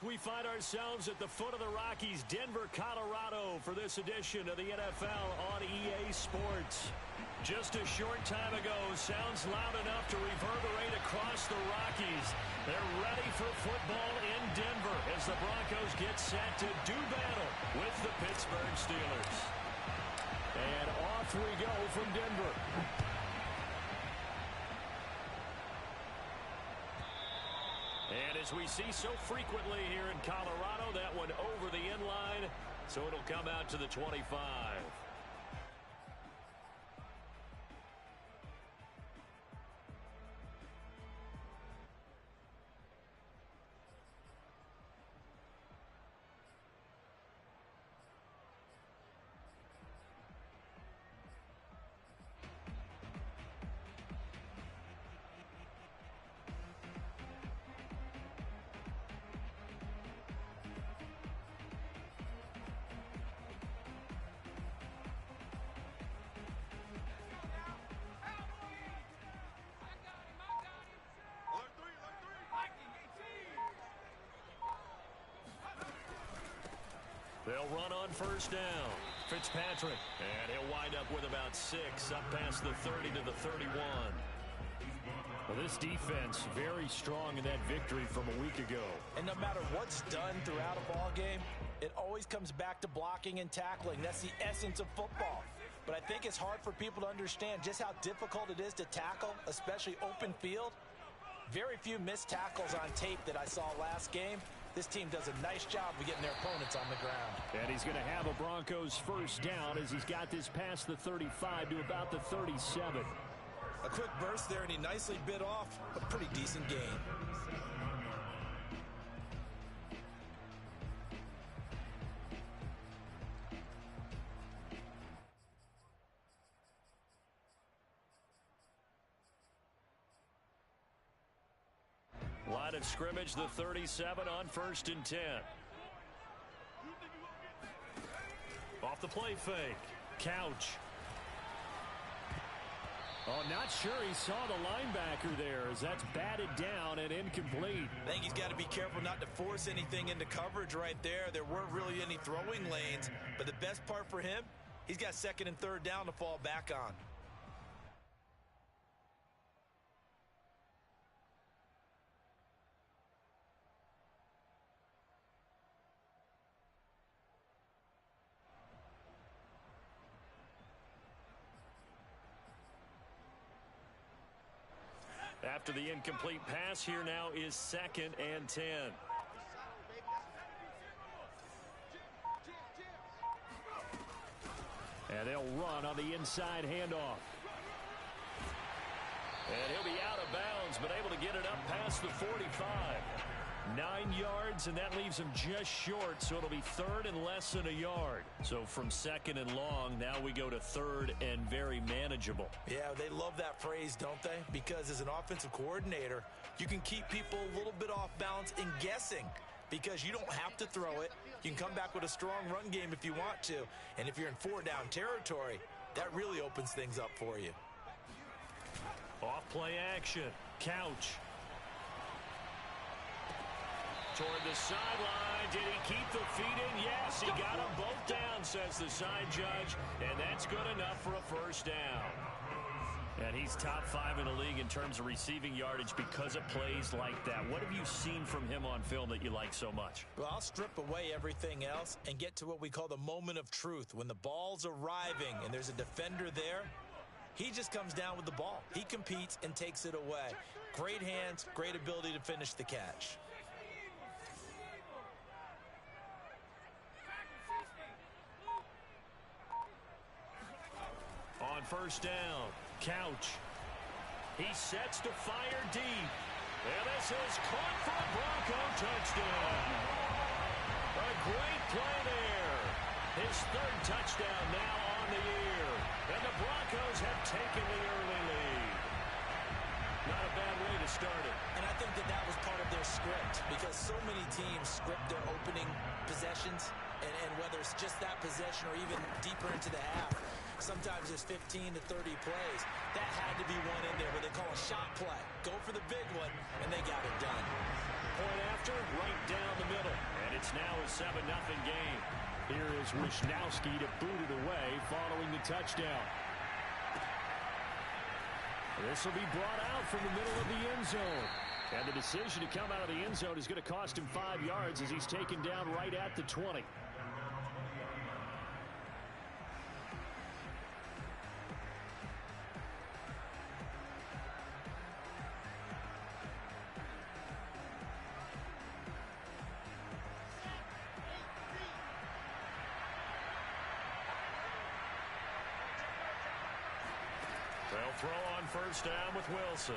We find ourselves at the foot of the Rockies, Denver, Colorado, for this edition of the NFL on EA Sports. Just a short time ago, sounds loud enough to reverberate across the Rockies. They're ready for football in Denver as the Broncos get set to do battle with the Pittsburgh Steelers. And off we go from Denver. And as we see so frequently here in Colorado, that one over the end line, so it'll come out to the 25. They'll run on first down. Fitzpatrick. And he'll wind up with about 6, up past the 30 to the 31. Well, this defense very strong in that victory from a week ago. And no matter what's done throughout a ball game, it always comes back to blocking and tackling. That's the essence of football. But I think it's hard for people to understand just how difficult it is to tackle, especially open field. Very few missed tackles on tape that I saw last game. This team does a nice job of getting their opponents on the ground. And he's going to have a Broncos first down as he's got this past the 35 to about the 37. A quick burst there, and he nicely bit off a pretty decent gain. Line of scrimmage, the 37 on 1st and 10. Off the play fake. Couch. Oh, not sure he saw the linebacker there as that's batted down and incomplete. I think he's got to be careful not to force anything into coverage right there. There weren't really any throwing lanes, but the best part for him, he's got 2nd and 3rd down to fall back on. After the incomplete pass, here now is 2nd and 10. And they'll run on the inside handoff. And he'll be out of bounds, but able to get it up past the 45. 9 yards, and that leaves him just short, so it'll be 3rd and less than a yard. So from 2nd and long, now we go to 3rd and very manageable. Yeah, they love that phrase, don't they? Because as an offensive coordinator, you can keep people a little bit off balance and guessing because you don't have to throw it. You can come back with a strong run game if you want to. And if you're in 4-down territory, that really opens things up for you. Off play action. Couch. Toward the sideline. Did he keep the feet in? Yes, he got them both down, says the side judge. And that's good enough for a first down. And he's top 5 in the league in terms of receiving yardage because of plays like that. What have you seen from him on film that you like so much? Well, I'll strip away everything else and get to what we call the moment of truth. When the ball's arriving and there's a defender there, he just comes down with the ball. He competes and takes it away. Great hands, great ability to finish the catch. On first down, Couch. He sets to fire deep. And this is caught for a Bronco touchdown. A great play there. His 3rd touchdown now on the year. And the Broncos have taken the early lead. Not a bad way to start it. And I think that was part of their script because so many teams script their opening possessions. And whether it's just that possession or even deeper into the half, sometimes it's 15 to 30 plays. That had to be one in there where they call a shot play. Go for the big one, and they got it done. Point after, right down the middle. a 7-0 game. Here is Wisnowski to boot it away following the touchdown. This will be brought out from the middle of the end zone. And the decision to come out of the end zone is going to cost him 5 yards as he's taken down right at the 20. They'll throw on first down with Wilson.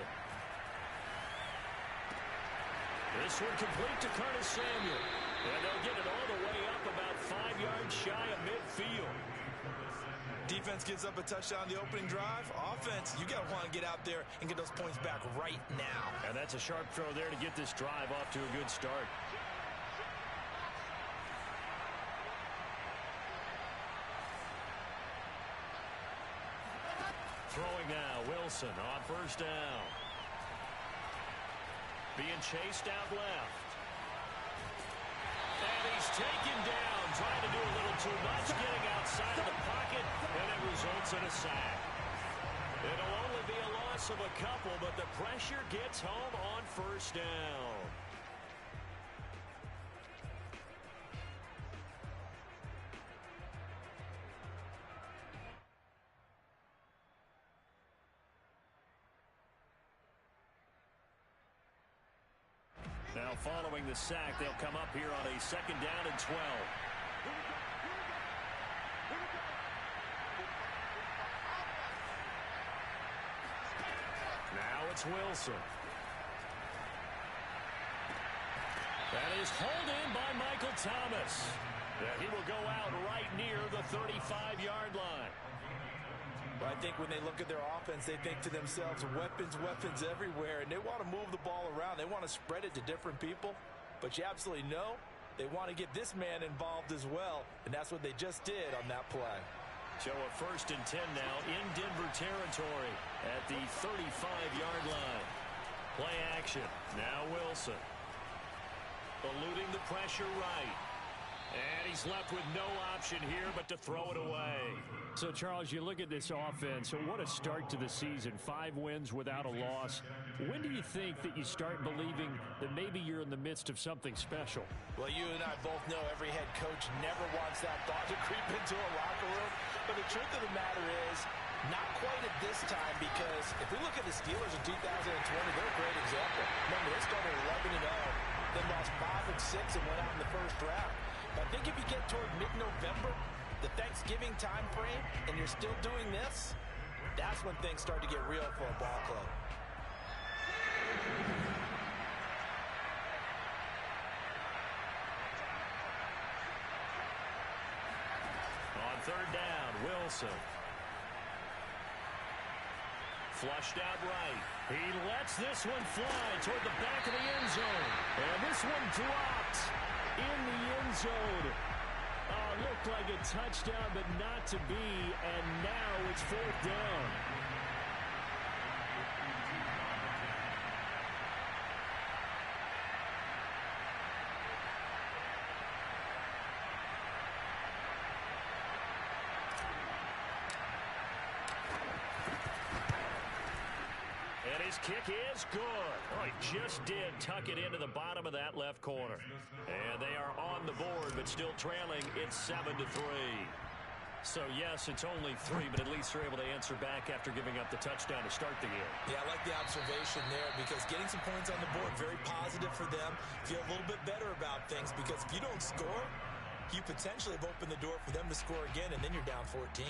This one complete to Curtis Samuel. And they'll get it all the way up about 5 yards shy of midfield. Defense gives up a touchdown the opening drive. Offense, you got to want to get out there and get those points back right now. And that's a sharp throw there to get this drive off to a good start. Throwing now, Wilson on first down. Being chased out left. And he's taken down, trying to do a little too much, getting outside of the pocket, and it results in a sack. It'll only be a loss of a couple, but the pressure gets home on first down. Now following the sack, they'll come up here on a 2nd down and 12. Now it's Wilson. That is hauled in by Michael Thomas. He will go out right near the 35-yard line. But I think when they look at their offense, they think to themselves, weapons everywhere, and they want to move the ball around. They want to spread it to different people, but you absolutely know they want to get this man involved as well, and that's what they just did on that play. So a 1st and 10 now in Denver territory at the 35-yard line. Play action. Now Wilson. Eluding the pressure right. And he's left with no option here but to throw it away. So, Charles, you look at this offense, so what a start to the season. 5 wins without a loss. When do you think that you start believing that maybe you're in the midst of something special? Well, you and I both know every head coach never wants that thought to creep into a locker room. But the truth of the matter is, not quite at this time, because if we look at the Steelers in 2020, they're a great example. Remember, they started 11-0, then lost 5 and 6 and went out in the first round. I think if you get toward mid-November, the Thanksgiving time frame, and you're still doing this, that's when things start to get real for a ball club. On 3rd down, Wilson. Flushed out right. He lets this one fly toward the back of the end zone. And this one dropped in the end zone. Looked like a touchdown, but not to be, and now it's 4th down. And his kick is good. Oh, he just did tuck it into the bottom of that left corner. And they are on the board, but still trailing. It's 7-3. So, yes, it's only 3, but at least they're able to answer back after giving up the touchdown to start the game. Yeah, I like the observation there, because getting some points on the board, very positive for them. Feel a little bit better about things, because if you don't score, you potentially have opened the door for them to score again, and then you're down 14.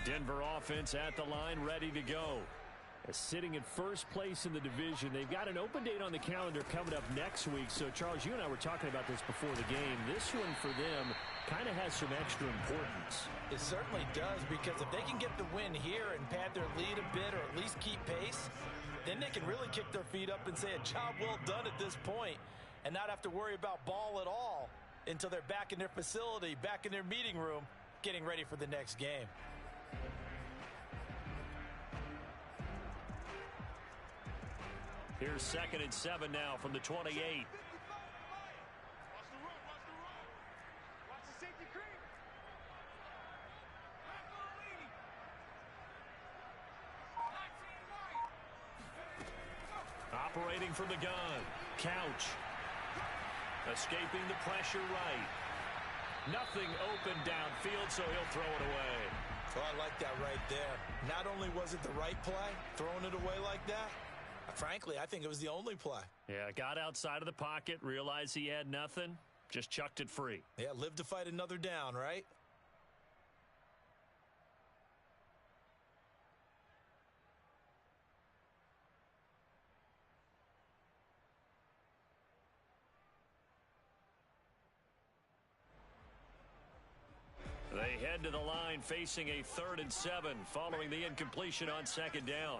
Denver offense at the line, ready to go. Sitting in first place in the division. They've got an open date on the calendar coming up next week. So, Charles, you and I were talking about this before the game. This one for them kind of has some extra importance. It certainly does, because if they can get the win here and pad their lead a bit, or at least keep pace, then they can really kick their feet up and say a job well done at this point, and not have to worry about ball at all until they're back in their facility, back in their meeting room, getting ready for the next game. Here's 2nd and 7 now from the 28. Operating from the gun. Couch. Escaping the pressure right. Nothing open downfield, so he'll throw it away. Oh, I like that right there. Not only was it the right play, throwing it away like that, frankly, I think it was the only play. Yeah, got outside of the pocket, realized he had nothing, just chucked it free. Yeah, live to fight another down, right? They head to the line facing a 3rd and 7 following the incompletion on 2nd down.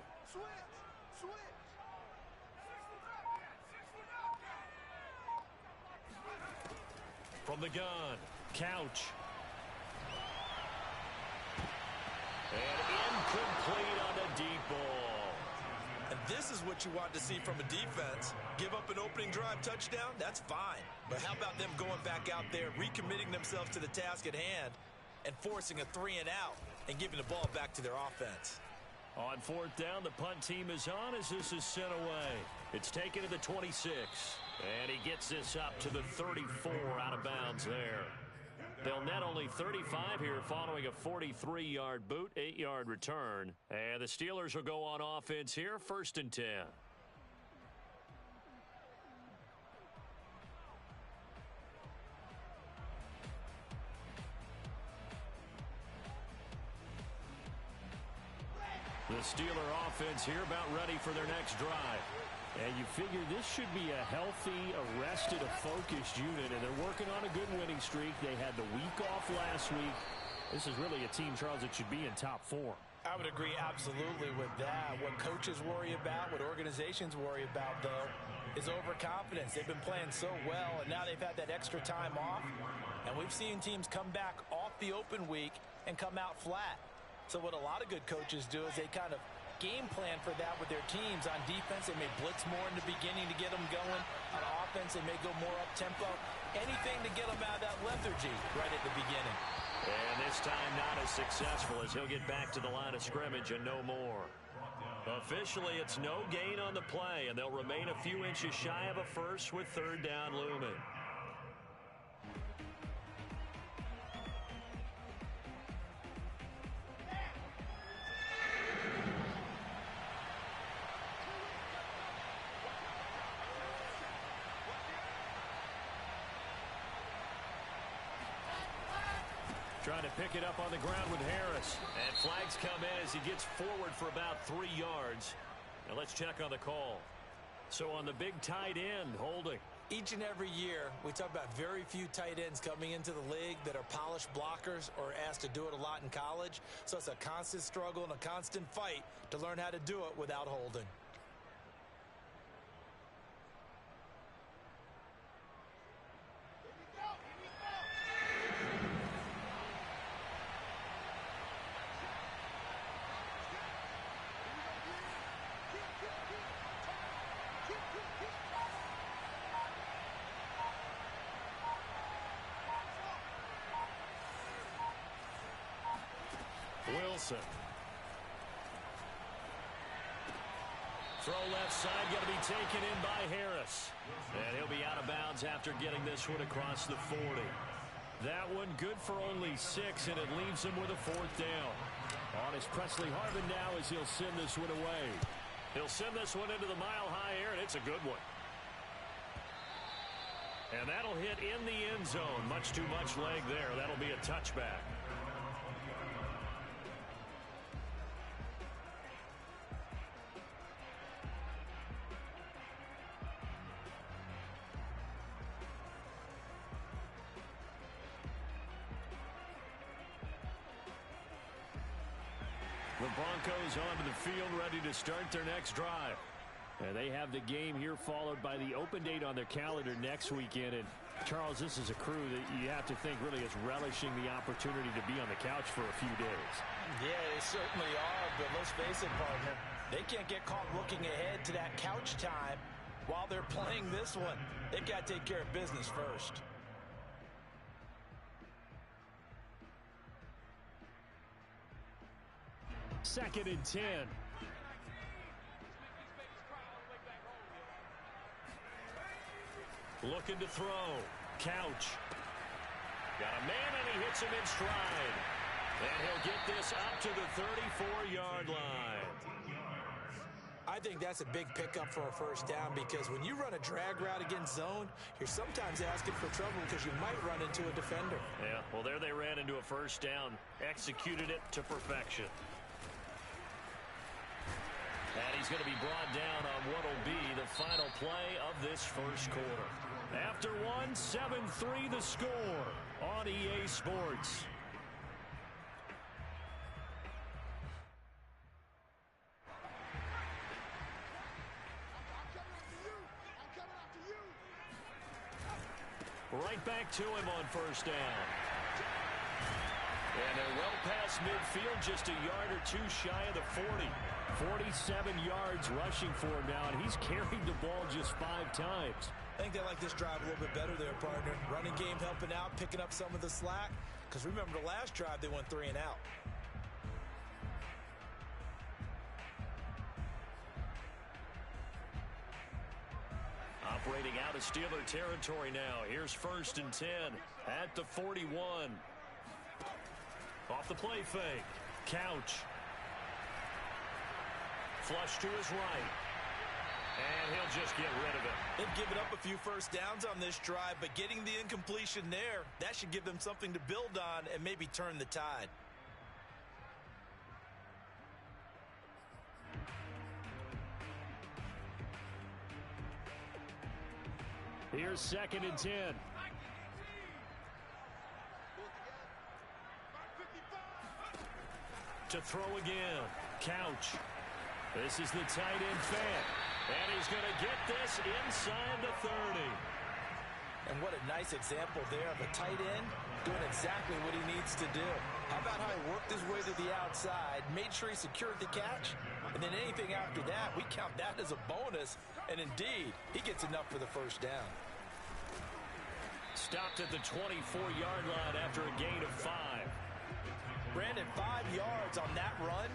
From the gun, Couch. And incomplete on a deep ball. And this is what you want to see from a defense. Give up an opening drive touchdown, that's fine. But how about them going back out there, recommitting themselves to the task at hand, and forcing a 3 and out and giving the ball back to their offense. On 4th down, the punt team is on as this is sent away. It's taken to the 26. And he gets this up to the 34 out of bounds there. They'll net only 35 here following a 43-yard boot, 8-yard return. And the Steelers will go on offense here, 1st and 10. The Steeler offense here about ready for their next drive. And you figure this should be a healthy, arrested, a focused unit, and they're working on a good winning streak. They had the week off last week. This is really a team, Charles, that should be in top form. I would agree absolutely with that. What coaches worry about, what organizations worry about, though, is overconfidence. They've been playing so well, and now they've had that extra time off. And we've seen teams come back off the open week and come out flat. So what a lot of good coaches do is they kind of game plan for that with their teams. On defense, they may blitz more in the beginning to get them going. On offense, they may go more up-tempo. Anything to get them out of that lethargy right at the beginning. And this time not as successful as he'll get back to the line of scrimmage and no more. Officially, it's no gain on the play, and they'll remain a few inches shy of a first with 3rd down looming. Trying to pick it up on the ground with Harris. And flags come in as he gets forward for about 3 yards. Now let's check on the call. So on the big tight end, holding. Each and every year, we talk about very few tight ends coming into the league that are polished blockers or asked to do it a lot in college. So it's a constant struggle and a constant fight to learn how to do it without holding. Wilson. Throw left side, going to be taken in by Harris. And he'll be out of bounds after getting this one across the 40. That one good for only 6, and it leaves him with a 4th down. On is Presley Harvin now as he'll send this one away. He'll send this one into the mile-high air, and it's a good one. And that'll hit in the end zone. Much too much leg there. That'll be a touchback. The Broncos onto the field, ready to start their next drive. And they have the game here followed by the open date on their calendar next weekend. And Charles, this is a crew that you have to think really is relishing the opportunity to be on the couch for a few days. Yeah, they certainly are, but let's face it, partner. They can't get caught looking ahead to that couch time while they're playing this one. They've got to take care of business first. Second and 10. Looking to throw. Couch. Got a man, and he hits him in stride. And he'll get this up to the 34-yard line. I think that's a big pickup for a first down because when you run a drag route against zone, you're sometimes asking for trouble because you might run into a defender. Yeah, well, there they ran into a first down. Executed it to perfection. And he's going to be brought down on what will be the final play of this first quarter. After one, 7-3 the score on EA Sports. Right back to him on first down. And they're well past midfield, just a yard or two shy of the 40. 47 yards rushing for him now, and he's carried the ball just 5 times. I think they like this drive a little bit better there, partner. Running game helping out, picking up some of the slack. Because remember, the last drive, they went 3 and out. Operating out of Steeler territory now. Here's first and 10 at the 41. Off the play fake. Couch. Flush to his right. And he'll just get rid of it. They've given up a few first downs on this drive, but getting the incompletion there, that should give them something to build on and maybe turn the tide. Here's second and 10. To throw again. Couch. This is the tight end fan. And he's going to get this inside the 30. And what a nice example there of a tight end doing exactly what he needs to do. How about how he worked his way to the outside, made sure he secured the catch, and then anything after that, we count that as a bonus. And indeed, he gets enough for the first down. Stopped at the 24-yard line after a gain of 5. Brandon, 5 yards on that run.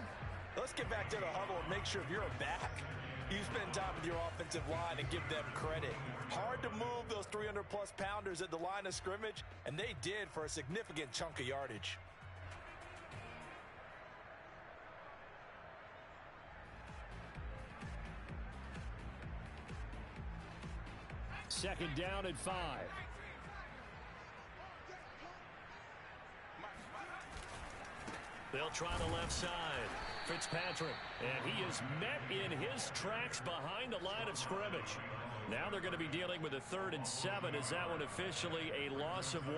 Let's get back to the huddle and make sure if you're a back, you spend time with your offensive line and give them credit. Hard to move those 300-plus pounders at the line of scrimmage, and they did for a significant chunk of yardage. Second down at 5. They'll try the left side. Fitzpatrick, and he is met in his tracks behind the line of scrimmage. Now they're going to be dealing with a 3rd and 7. Is that one officially a loss of 1?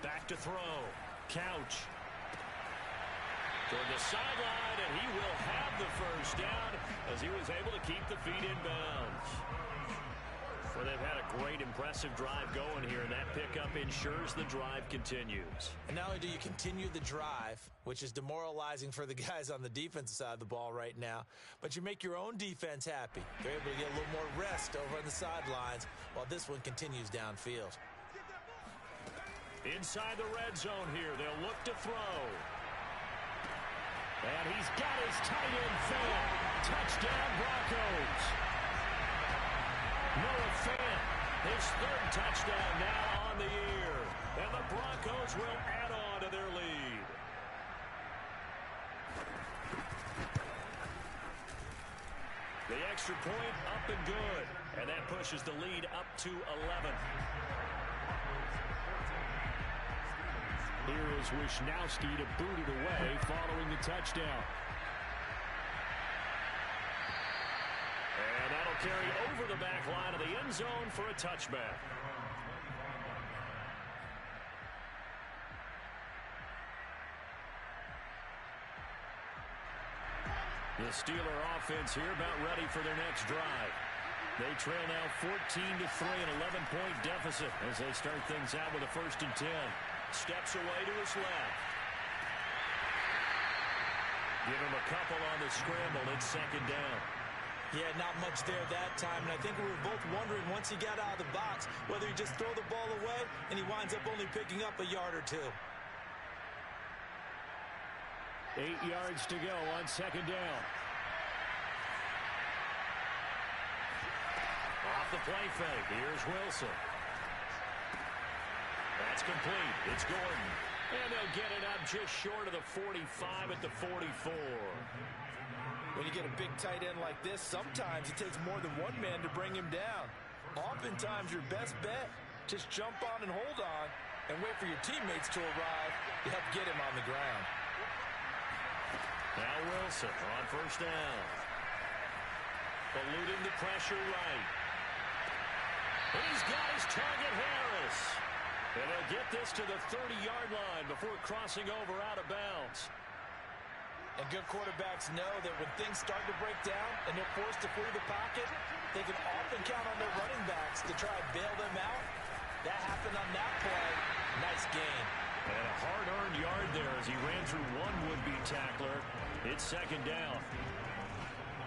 Back to throw. Couch. Toward the sideline, and he will have the first down as he was able to keep the feet in bounds. Well, they've had a great, impressive drive going here, and that pickup ensures the drive continues. And not only do you continue the drive, which is demoralizing for the guys on the defensive side of the ball right now, but you make your own defense happy. They're able to get a little more rest over on the sidelines while this one continues downfield. Inside the red zone here, they'll look to throw. And he's got his tight end fan. Touchdown, Broncos. Noah Fant, his 3rd touchdown now on the year. And the Broncos will add on to their lead. The extra point up and good. And that pushes the lead up to 11. Here is Wisnowski to boot it away following the touchdown. carry over the back line of the end zone for a touchback. The Steeler offense here about ready for their next drive. They trail now 14-3, an 11-point deficit as they start things out with a 1st and 10. Steps away to his left. Give him a couple on the scramble. It's 2nd down. Yeah, not much there that time, and I think we were both wondering once he got out of the box whether he just throw the ball away and he winds up only picking up a yard or 2. 8 yards to go on 2nd down. Off the play fake. Here's Wilson. That's complete. It's Gordon. And they'll get it up just short of the 45 at the 44. When you get a big tight end like this, sometimes it takes more than one man to bring him down. Oftentimes, your best bet, just jump on and hold on and wait for your teammates to arrive to help get him on the ground. Now Wilson on 1st down. Eluding the pressure right. And he's got his target, Harris. And they'll get this to the 30-yard line before crossing over out of bounds. And good quarterbacks know that when things start to break down and they're forced to flee the pocket, they can often count on their running backs to try and bail them out. That happened on that play. Nice gain. And a hard-earned yard there as he ran through one would-be tackler. It's 2nd down.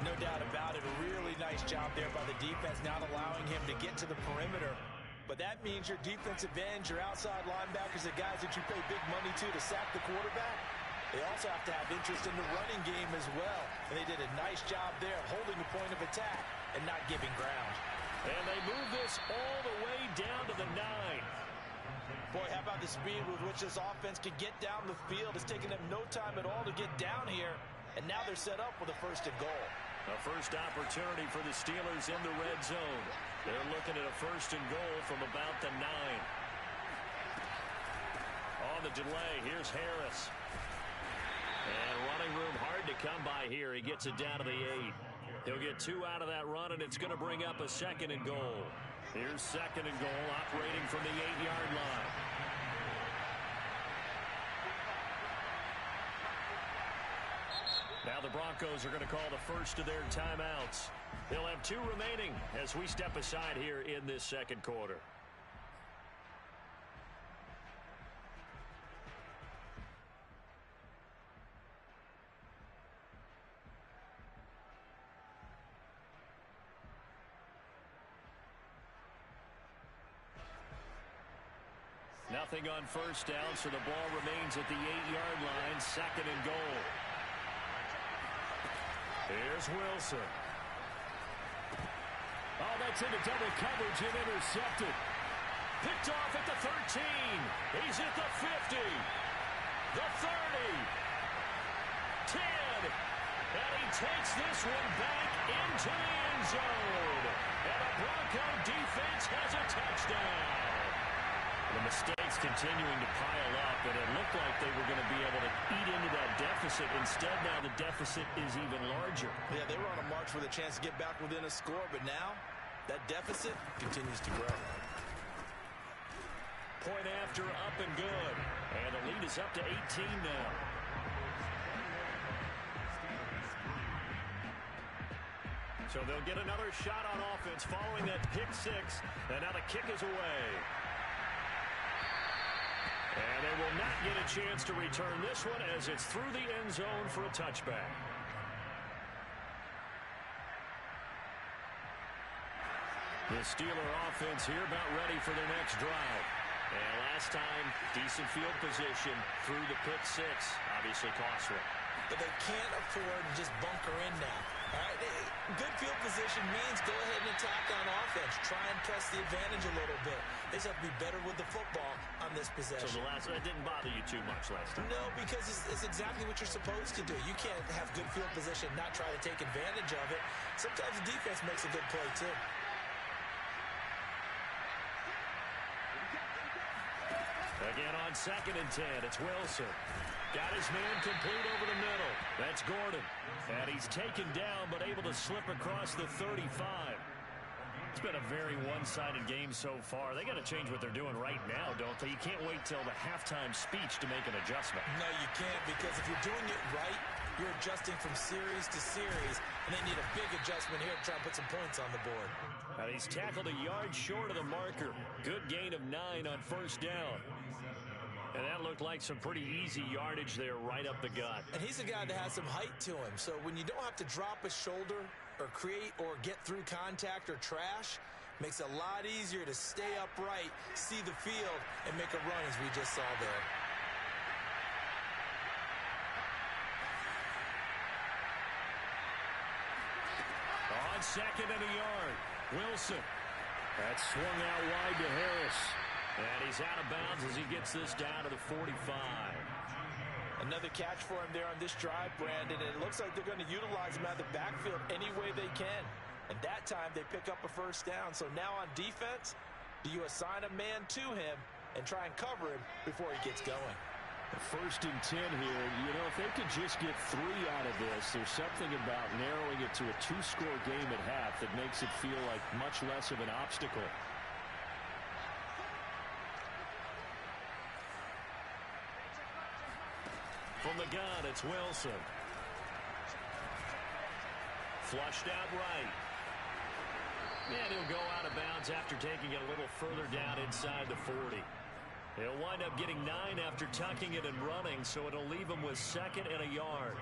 No doubt about it. A really nice job there by the defense, not allowing him to get to the perimeter. But that means your defensive ends, your outside linebackers, the guys that you pay big money to sack the quarterback, they also have to have interest in the running game as well. And they did a nice job there holding the point of attack and not giving ground. And they move this all the way down to the 9. Boy, how about the speed with which this offense can get down the field? It's taken them no time at all to get down here. And now they're set up with a 1st and goal. A first opportunity for the Steelers in the red zone. They're looking at a 1st and goal from about the 9. On the delay, here's Harris. And running room hard to come by here. He gets it down to the 8. He'll get 2 out of that run, and it's going to bring up a 2nd and goal. Here's 2nd and goal, operating from the 8-yard line. Now the Broncos are going to call the first of their timeouts. They'll have 2 remaining as we step aside here in this 2nd quarter. Nothing on 1st down, so the ball remains at the 8-yard line, 2nd and goal. Here's Wilson. Oh, that's into double coverage and intercepted. Picked off at the 13. He's at the 50. The 30. 10. And he takes this one back into the end zone. And the Bronco defense has a touchdown. The mistakes continuing to pile up, and it looked like they were going to be able to eat into that deficit. Instead, now the deficit is even larger. Yeah, they were on a march with a chance to get back within a score, but now that deficit continues to grow. Point after, up and good. And the lead is up to 18 now. So they'll get another shot on offense following that pick 6, and now the kick is away. And they will not get a chance to return this one as it's through the end zone for a touchback. The Steeler offense here about ready for their next drive. And last time, decent field position through the pick 6. Obviously costly. But they can't afford to just bunker in now. All right, good field position means go ahead and attack on offense. Try and press the advantage a little bit. They just have to be better with the football on this possession. So that didn't bother you too much last time? No, because it's exactly what you're supposed to do. You can't have good field position, not try to take advantage of it. Sometimes the defense makes a good play, too. Again on 2nd and 10, it's Wilson. Got his man complete over the middle. That's Gordon. And he's taken down, but able to slip across the 35. It's been a very one-sided game so far. They got to change what they're doing right now, don't they? You can't wait till the halftime speech to make an adjustment. No, you can't, because if you're doing it right, you're adjusting from series to series, and they need a big adjustment here to try and put some points on the board. Now he's tackled a yard short of the marker. Good gain of 9 on first down. And that looked like some pretty easy yardage there right up the gut. And he's a guy that has some height to him, so when you don't have to drop a shoulder or create or get through contact or trash, makes it a lot easier to stay upright, see the field, and make a run as we just saw there. On second and a yard, Wilson. That swung out wide to Harris. And he's out of bounds as he gets this down to the 45. Another catch for him there on this drive, Brandon, and it looks like they're going to utilize him out of the backfield any way they can. And that time they pick up a first down. So now on defense, do you assign a man to him and try and cover him before he gets going? First and 10 here. You know, if they could just get 3 out of this, there's something about narrowing it to a 2-score game at half that makes it feel like much less of an obstacle. From the gun, it's Wilson. Flushed out right. And he'll go out of bounds after taking it a little further down inside the 40. He'll wind up getting 9 after tucking it and running, so it'll leave him with second and a yard.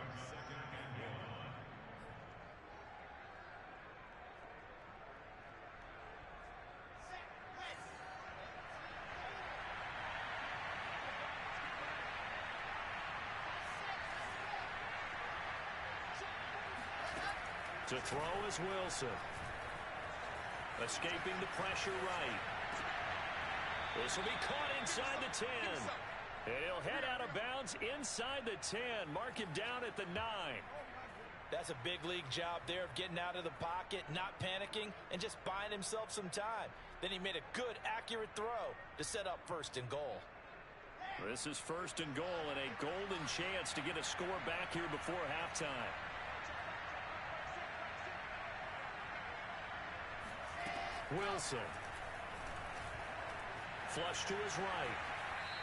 To throw is Wilson. Escaping the pressure right. This will be caught inside the 10. And he'll head out of bounds inside the 10. Mark him down at the 9. That's a big league job there of getting out of the pocket, not panicking, and just buying himself some time. Then he made a good, accurate throw to set up first and goal. This is first and goal and a golden chance to get a score back here before halftime. Wilson. Flush to his right.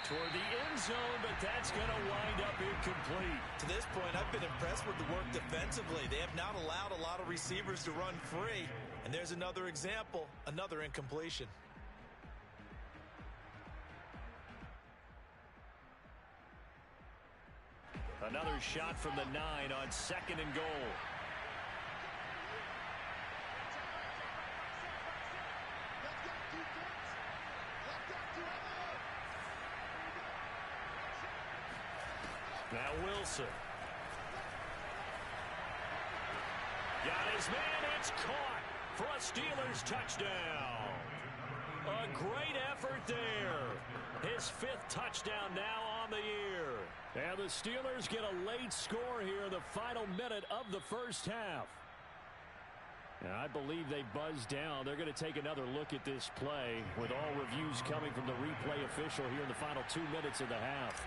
Toward the end zone, but that's going to wind up incomplete. To this point, I've been impressed with the work defensively. They have not allowed a lot of receivers to run free. And there's another example, another incompletion. Another shot from the 9 on second and goal. Now Wilson. Got his man. It's caught for a Steelers touchdown. A great effort there. His 5th touchdown now on the year. And the Steelers get a late score here in the final minute of the first half. And I believe they buzzed down. They're going to take another look at this play with all reviews coming from the replay official here in the final 2 minutes of the half.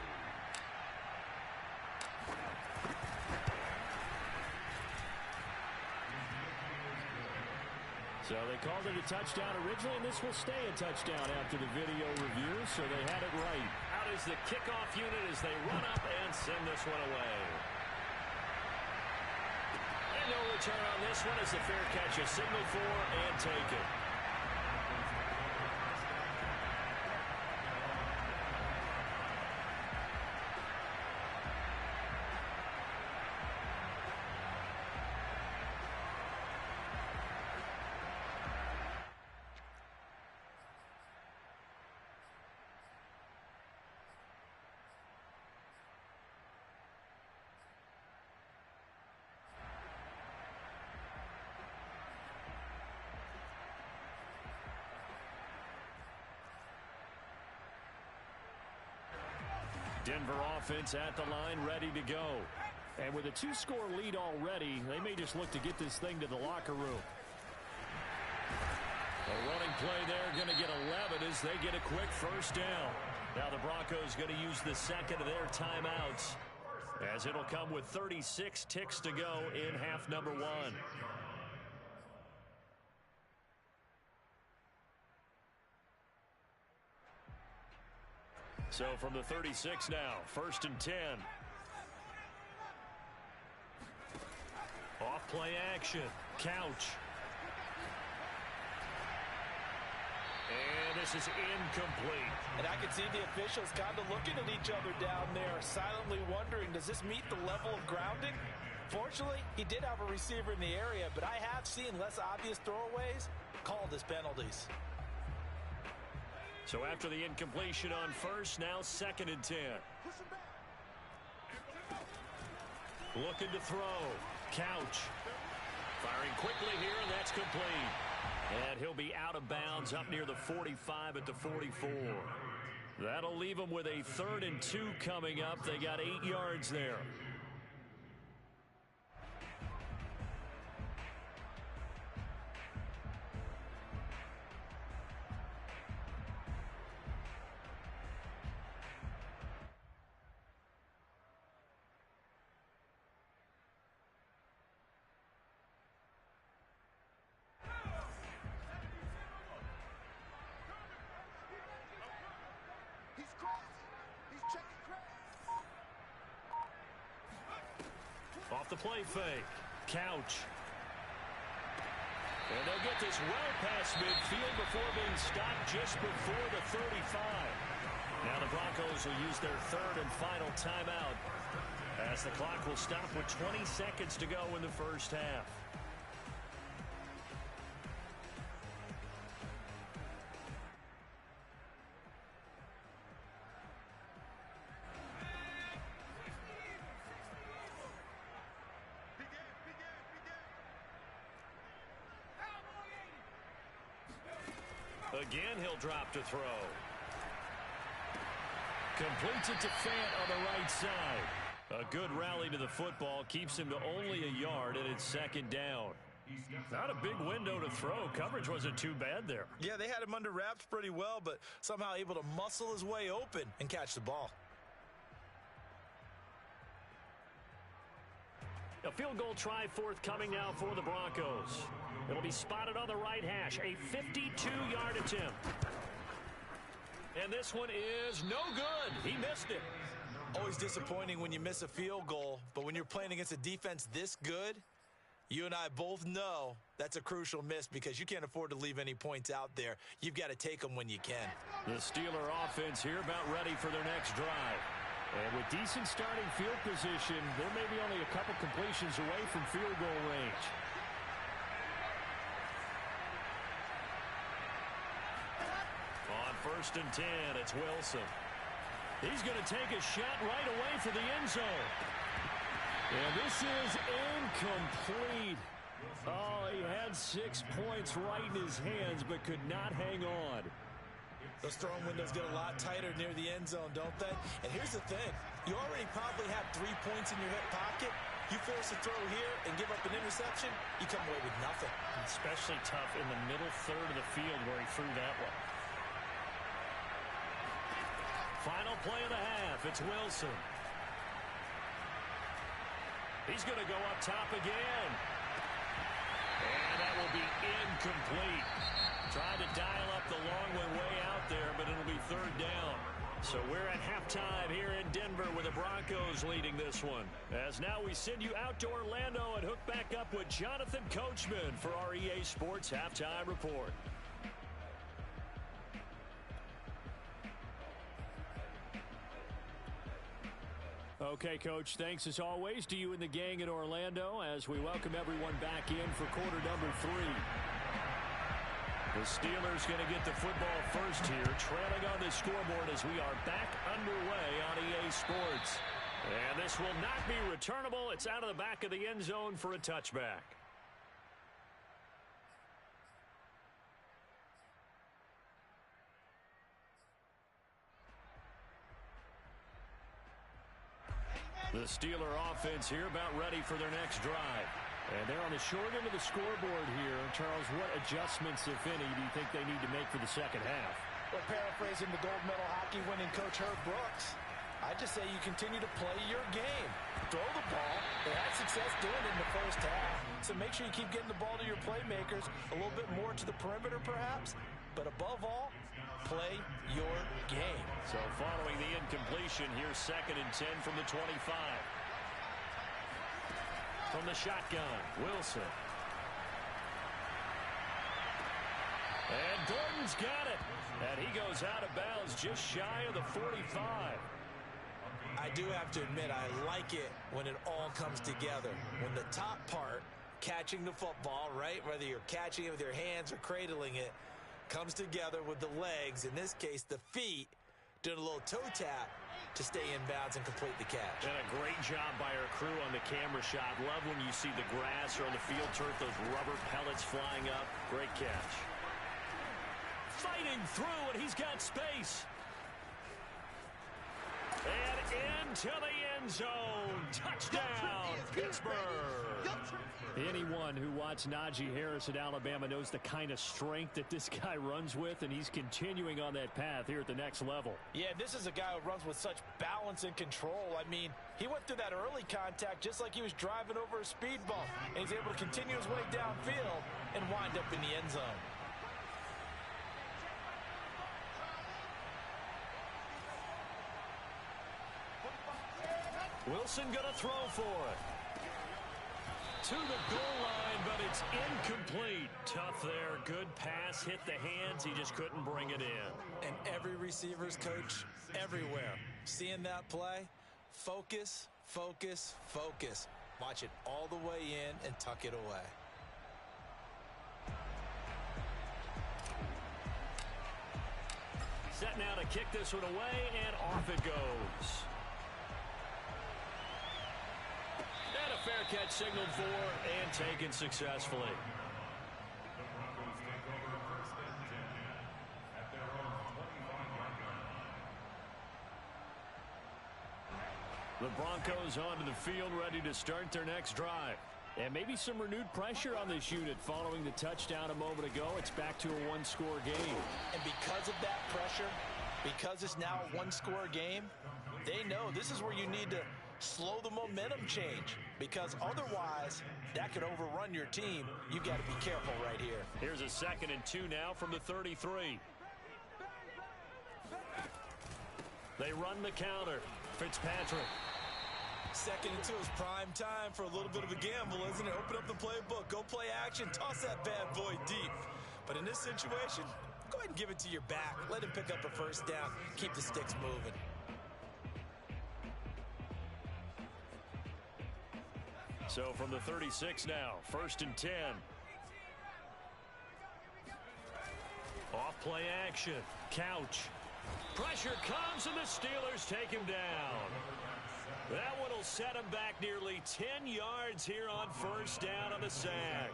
So they called it a touchdown originally, and this will stay a touchdown after the video review, so they had it right. Out is the kickoff unit as they run up and send this one away. And no return on this one as the fair catch is signaled for and taken. Denver offense at the line, ready to go. And with a 2-score lead already, they may just look to get this thing to the locker room. A running play there, going to get 11 as they get a quick first down. Now the Broncos going to use the second of their timeouts as it'll come with 36 ticks to go in half number 1. So from the 36 now, 1st and 10. Off play action. Couch. And this is incomplete. And I can see the officials kind of looking at each other down there, silently wondering, does this meet the level of grounding? Fortunately, he did have a receiver in the area, but I have seen less obvious throwaways called as penalties. So after the incompletion on 1st, now 2nd and 10. Looking to throw. Couch. Firing quickly here, and that's complete. And he'll be out of bounds up near the 45 at the 44. That'll leave them with a 3rd and 2 coming up. They got 8 yards there. Off the play fake. Couch. And they'll get this well past midfield before being stopped just before the 35. Now the Broncos will use their 3rd and final timeout as the clock will stop with 20 seconds to go in the 1st half. Again, he'll drop to throw. Completes it to Fant on the right side. A good rally to the football keeps him to only a yard, and it's 2nd down. Not a big window to throw. Coverage wasn't too bad there. Yeah, they had him under wraps pretty well, but somehow able to muscle his way open and catch the ball. A field goal try forthcoming now for the Broncos. It'll be spotted on the right hash. A 52-yard attempt. And this one is no good. He missed it. Always disappointing when you miss a field goal, but when you're playing against a defense this good, you and I both know that's a crucial miss because you can't afford to leave any points out there. You've got to take them when you can. The Steeler offense here about ready for their next drive. And with decent starting field position, they're maybe only a couple completions away from field goal range. On 1st and 10, it's Wilson. He's going to take a shot right away for the end zone. And this is incomplete. Oh, he had 6 points right in his hands, but could not hang on. Those throwing windows get a lot tighter near the end zone, don't they? And here's the thing. You already probably have 3 points in your hip pocket. You force a throw here and give up an interception, you come away with nothing. Especially tough in the middle 3rd of the field where he threw that one. Final play of the half. It's Wilson. He's going to go up top again. And that will be incomplete. Tried to dial up the long way out there, but it'll be 3rd down. So we're at halftime here in Denver with the Broncos leading this one. As now we send you out to Orlando and hook back up with Jonathan Coachman for our EA Sports Halftime Report. Okay, Coach, thanks as always to you and the gang in Orlando as we welcome everyone back in for quarter number 3. The Steelers going to get the football first here, trailing on the scoreboard as we are back underway on EA Sports. And this will not be returnable. It's out of the back of the end zone for a touchback. The Steeler offense here about ready for their next drive. And they're on the short end of the scoreboard here. Charles, what adjustments, if any, do you think they need to make for the second half? Well, paraphrasing the gold medal hockey winning coach Herb Brooks, I just say you continue to play your game. So make sure you keep getting the ball to your playmakers, a little bit more to the perimeter perhaps, but above all, play your game. So following the incompletion, here's 2nd and 10 from the 25. From the shotgun, Wilson. And Gordon's got it. And he goes out of bounds just shy of the 45. I do have to admit, I like it when it all comes together. When the top part, catching the football, right, whether you're catching it with your hands or cradling it, comes together with the legs, in this case the feet, doing a little toe tap to stay in bounds and complete the catch. And a great job by our crew on the camera shot. Love when you see the grass or on the field turf, those rubber pellets flying up. Great catch. Fighting through, and he's got space. And into the end zone. Touchdown, Pittsburgh. Anyone who watched Najee Harris at Alabama knows the kind of strength that this guy runs with, and he's continuing on that path here at the next level. Yeah, this is a guy who runs with such balance and control. I mean, he went through that early contact just like he was driving over a speed bump, and he's able to continue his way downfield and wind up in the end zone. Wilson gonna throw for it. To the goal line, but it's incomplete. Tough there. Good pass. Hit the hands. He just couldn't bring it in. And every receiver's coach everywhere, seeing that play, focus, focus, focus. Watch it all the way in and tuck it away. Set now to kick this one away, and off it goes. And a fair catch signaled for and taken successfully. The Broncos onto the field, ready to start their next drive. And maybe some renewed pressure on this unit following the touchdown a moment ago. It's back to a one-score game. And because of that pressure, because it's now a one-score game, they know this is where you need to slow the momentum change, because otherwise that could overrun your team. You've got to be careful right here. Here's a 2nd and 2 now from the 33. They run the counter. Fitzpatrick. 2nd and 2 is prime time for a little bit of a gamble, isn't it? Open up the playbook, go play action, toss that bad boy deep. But in this situation, go ahead and give it to your back. Let him pick up a first down. Keep the sticks moving. So from the 36 now, 1st and 10. Off play action. Couch. Pressure comes, and the Steelers take him down. That one will set him back nearly 10 yards here on 1st down on the sack.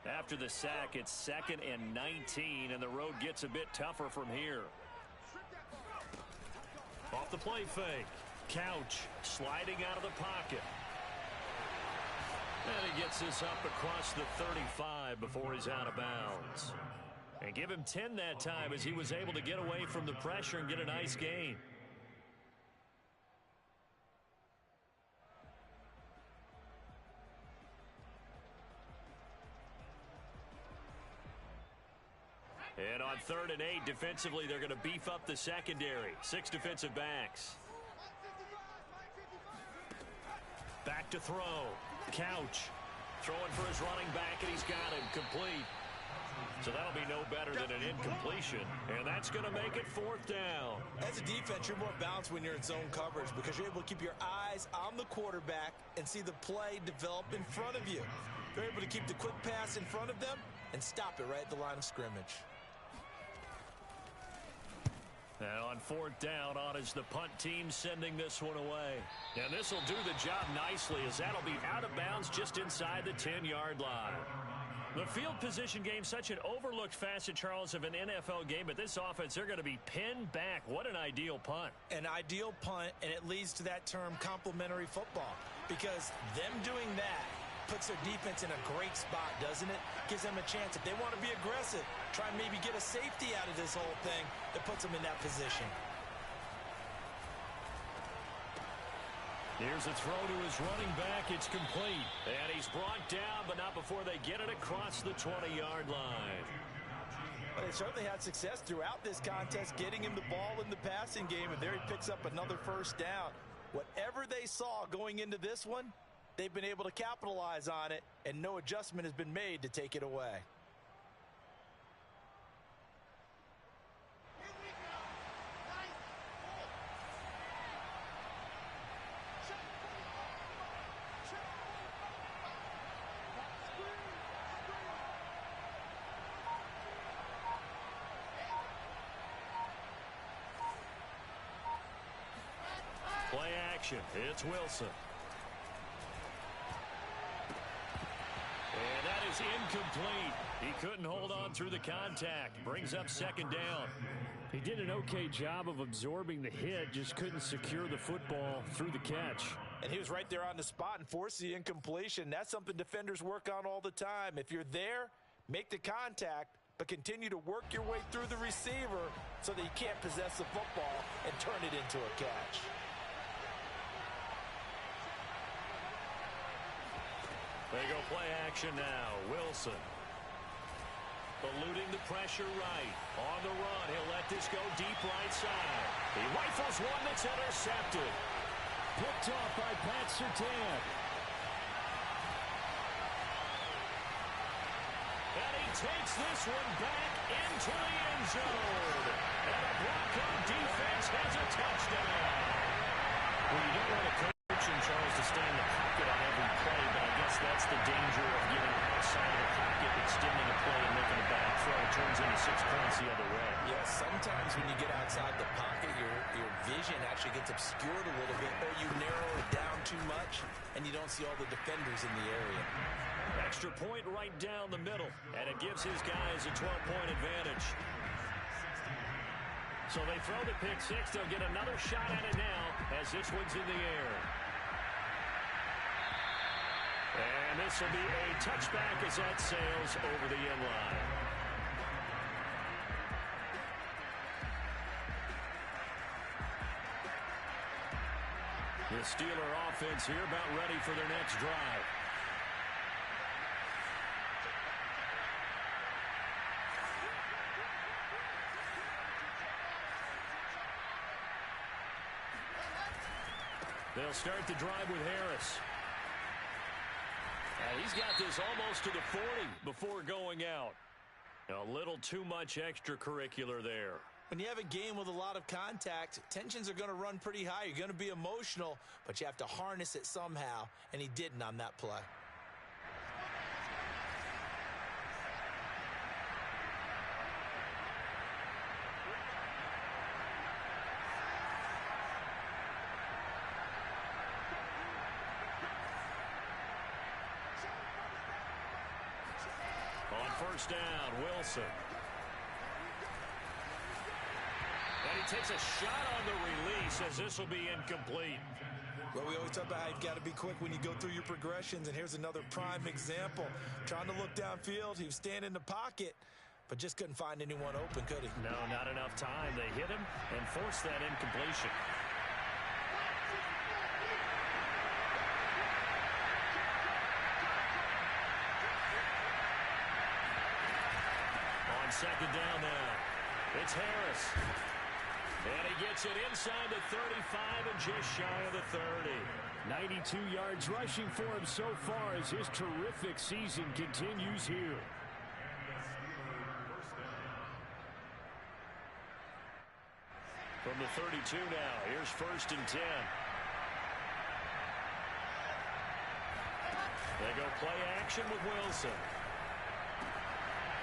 After the sack, it's 2nd and 19, and the road gets a bit tougher from here. Off the play fake. Couch sliding out of the pocket. And he gets this up across the 35 before he's out of bounds. And give him 10 that time as he was able to get away from the pressure and get a nice gain. And on 3rd and 8, defensively, they're going to beef up the secondary. 6 defensive backs. Back to throw. Couch throwing for his running back, and he's got him complete. So that'll be no better than an incompletion, and that's going to make it 4th down. As a defense, you're more balanced when you're in zone coverage because you're able to keep your eyes on the quarterback and see the play develop in front of you. You're able to keep the quick pass in front of them and stop it right at the line of scrimmage. And on 4th down, on is the punt team sending this one away. And this will do the job nicely as that'll be out of bounds just inside the 10-yard line. The field position game, such an overlooked facet, Charles, of an NFL game, but this offense, they're going to be pinned back. What an ideal punt. An ideal punt, and it leads to that term complementary football, because them doing that puts their defense in a great spot, doesn't it? Gives them a chance. If they want to be aggressive, try and maybe get a safety out of this whole thing, it puts them in that position. Here's a throw to his running back. It's complete. And he's brought down, but not before they get it across the 20-yard line. Well, they certainly had success throughout this contest, getting him the ball in the passing game, and there he picks up another first down. Whatever they saw going into this one, they've been able to capitalize on it, and no adjustment has been made to take it away. Play action. It's Wilson. And that is incomplete. He couldn't hold on through the contact. Brings up second down. He did an okay job of absorbing the hit, just couldn't secure the football through the catch. And he was right there on the spot and forced the incompletion. That's something defenders work on all the time. If you're there, make the contact, but continue to work your way through the receiver so that you can't possess the football and turn it into a catch. They go play action now. Wilson. Eluding the pressure right. On the run, he'll let this go deep right side. He rifles one that's intercepted. Picked off by Pat Surtain. And he takes this one back into the end zone. And a Bronco defense has a touchdown. Well, you don't want to coach in Charles to stay in the pocket on every play, but I guess that's the danger of getting outside of the pocket, extending a play and making a bad throw. It turns into 6 points the other way. Yes, sometimes when you get outside the pocket, your vision actually gets obscured a little bit, or you narrow it down too much, and you don't see all the defenders in the area. Extra point right down the middle, and it gives his guys a 12-point advantage. So they throw the pick six. They'll get another shot at it now as this one's in the air. And this will be a touchback as that sails over the end line. The Steeler offense here about ready for their next drive. They'll start the drive with Harris. And he's got this almost to the 40 before going out. A little too much extracurricular there. When you have a game with a lot of contact, tensions are going to run pretty high. You're going to be emotional, but you have to harness it somehow, and he didn't on that play. On first down, Wilson. And he takes a shot on the release as this will be incomplete. Well, we always talk about how you've got to be quick when you go through your progressions, and here's another prime example. Trying to look downfield, he was standing in the pocket, but just couldn't find anyone open, could he? No, not enough time. They hit him and forced that incompletion. On second down now, it's Harris. And he gets it inside the 35 and just shy of the 30. 92 yards rushing for him so far as his terrific season continues here. From the 32 now, here's first and 10. They go play action with Wilson.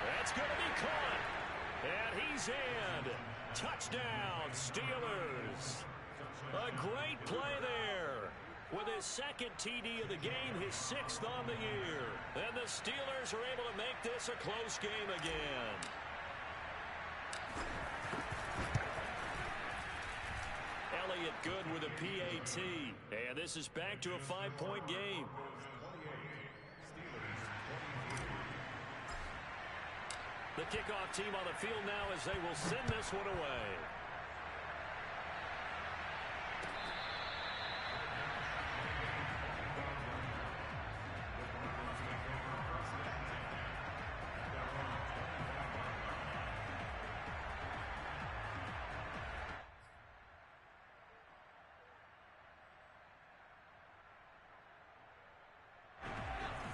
That's going to be caught. And he's in. Touchdown, Steelers. A great play there. With his second TD of the game, his sixth on the year. And the Steelers are able to make this a close game again. Elliott good with a PAT. And this is back to a 5-point game. The kickoff team on the field now as they will send this one away.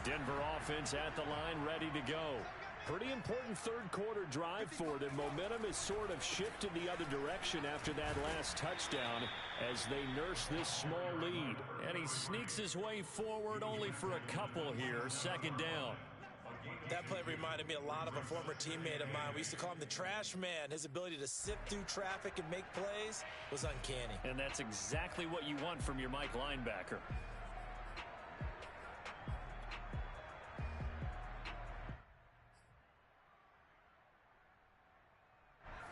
Denver offense at the line, ready to go. Pretty important third quarter drive for them. Momentum has sort of shifted the other direction after that last touchdown as they nurse this small lead. And he sneaks his way forward only for a couple here. Second down. That play reminded me a lot of a former teammate of mine. We used to call him the trash man. His ability to sift through traffic and make plays was uncanny. And that's exactly what you want from your Mike linebacker.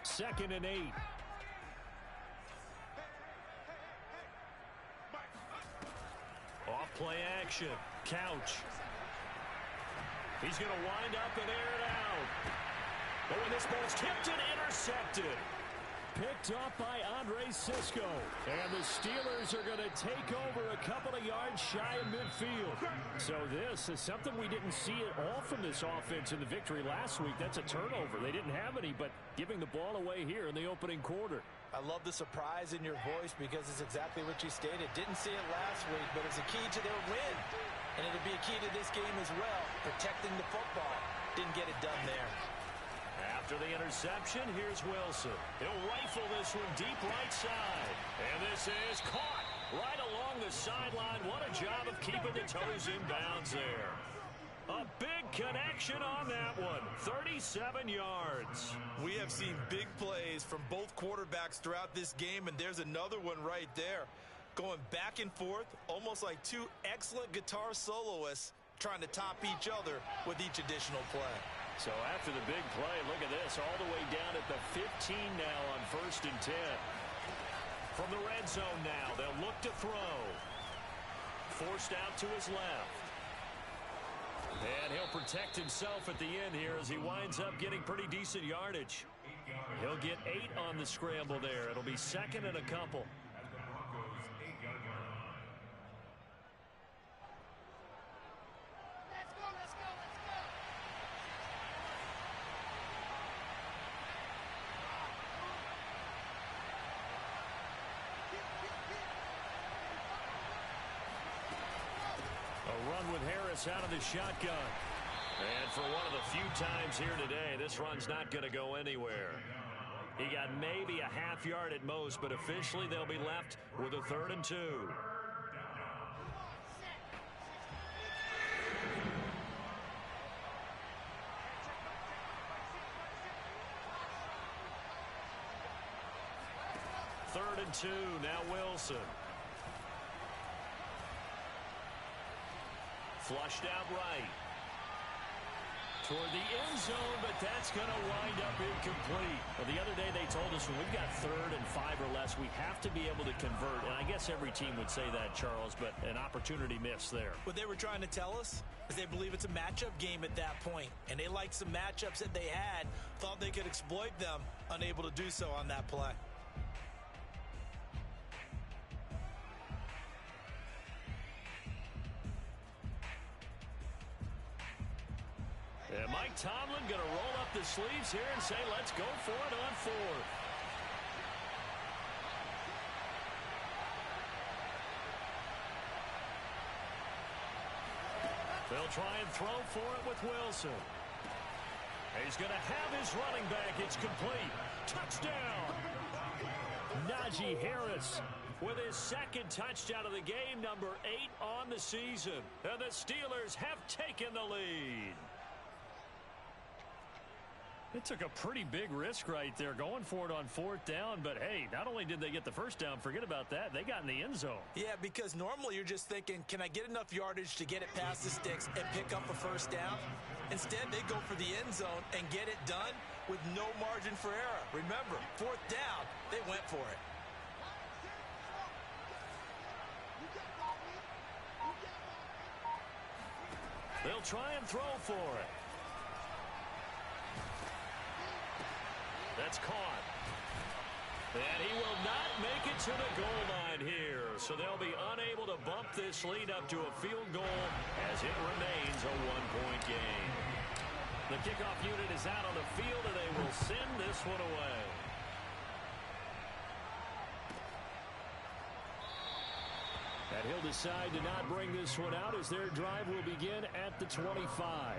Second and 8. Off play action. Couch. He's going to wind up and air it out. But when this ball's tipped and intercepted. Picked up by Andre Cisco. And the Steelers are going to take over a couple of yards shy of midfield. So this is something we didn't see at all from this offense in the victory last week. That's a turnover. They didn't have any, but giving the ball away here in the opening quarter. I love the surprise in your voice because it's exactly what you stated. Didn't see it last week, but it's a key to their win. And it'll be a key to this game as well, protecting the football. Didn't get it done there. After the interception, here's Wilson. He'll rifle this one deep right side. And this is caught right along the sideline. What a job of keeping the toes in bounds there. A big connection on that one. 37 yards. We have seen big plays from both quarterbacks throughout this game, and there's another one right there. Going back and forth, almost like two excellent guitar soloists trying to top each other with each additional play. So after the big play, look at this, all the way down at the 15 now on 1st and 10. From the red zone now, they'll look to throw. Forced out to his left. And he'll protect himself at the end here as he winds up getting pretty decent yardage. He'll get 8 on the scramble there. It'll be second and a couple. With Harris out of the shotgun. And for one of the few times here today, this run's not going to go anywhere. He got maybe a half yard at most, but officially they'll be left with a 3rd and 2. Third and 2, now Wilson. Flushed out right. Toward the end zone, but that's going to wind up incomplete. Well, the other day they told us when we've got 3rd and 5 or less, we have to be able to convert. And I guess every team would say that, Charles, but an opportunity missed there. What they were trying to tell us is they believe it's a matchup game at that point. And they liked some matchups that they had, thought they could exploit them, unable to do so on that play. And Mike Tomlin going to roll up the sleeves here and say, let's go for it on 4th. They'll try and throw for it with Wilson. He's going to have his running back. It's complete. Touchdown. Najee Harris with his 2nd touchdown of the game, number 8 on the season. And the Steelers have taken the lead. It took a pretty big risk right there going for it on 4th down, but hey, not only did they get the first down, forget about that, they got in the end zone. Yeah, because normally you're just thinking, can I get enough yardage to get it past the sticks and pick up a first down? Instead, they go for the end zone and get it done with no margin for error. Remember, 4th down, they went for it. They'll try and throw for it. That's caught. And he will not make it to the goal line here. So they'll be unable to bump this lead up to a field goal as it remains a one-point game. The kickoff unit is out on the field, and they will send this one away. And he'll decide to not bring this one out as their drive will begin at the 25.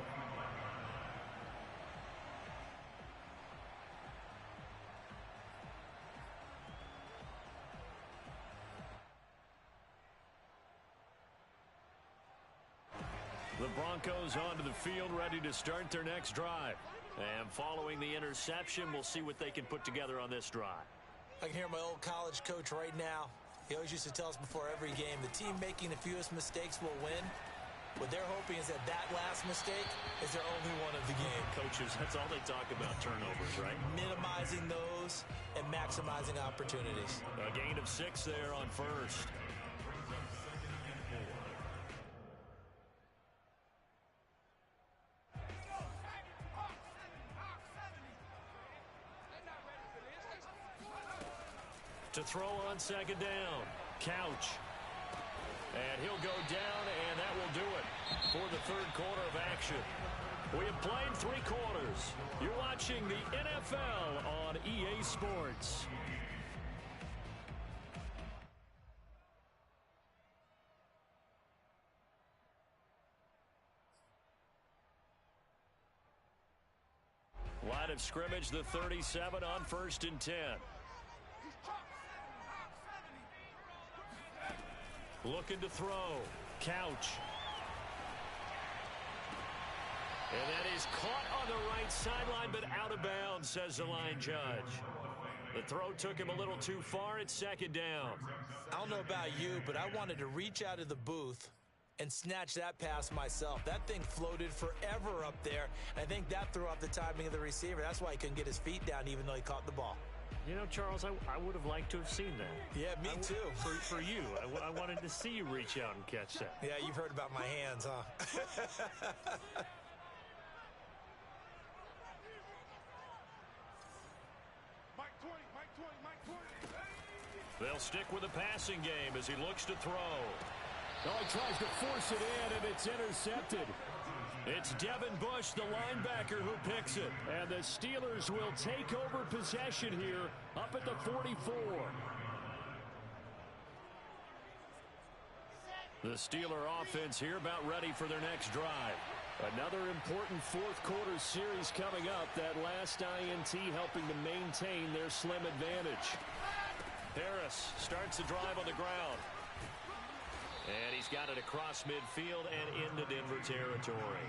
The Broncos onto the field, ready to start their next drive. And following the interception, we'll see what they can put together on this drive. I can hear my old college coach right now. He always used to tell us before every game, the team making the fewest mistakes will win. What they're hoping is that last mistake is their only one of the game. Coaches, that's all they talk about, turnovers, right? Minimizing those and maximizing opportunities. A gain of 6 there on first. To throw on second down. Couch. And he'll go down, and that will do it for the third quarter of action. We have played 3 quarters. You're watching the NFL on EA Sports. Line of scrimmage, the 37 on 1st and 10. Looking to throw. Couch. And that is caught on the right sideline, but out of bounds, says the line judge. The throw took him a little too far. It's second down. I don't know about you, but I wanted to reach out of the booth and snatch that pass myself. That thing floated forever up there. And I think that threw off the timing of the receiver. That's why he couldn't get his feet down even though he caught the ball. You know, Charles, I would have liked to have seen that. Yeah, me too. For you. I wanted to see you reach out and catch that. Yeah, you've heard about my hands, huh? They'll stick with the passing game as he looks to throw. Oh, he tries to force it in, and it's intercepted. It's Devin Bush, the linebacker, who picks it. And the Steelers will take over possession here up at the 44. The Steeler offense here about ready for their next drive. Another important fourth quarter series coming up. That last INT helping to maintain their slim advantage. Harris starts the drive on the ground. And he's got it across midfield and into Denver territory.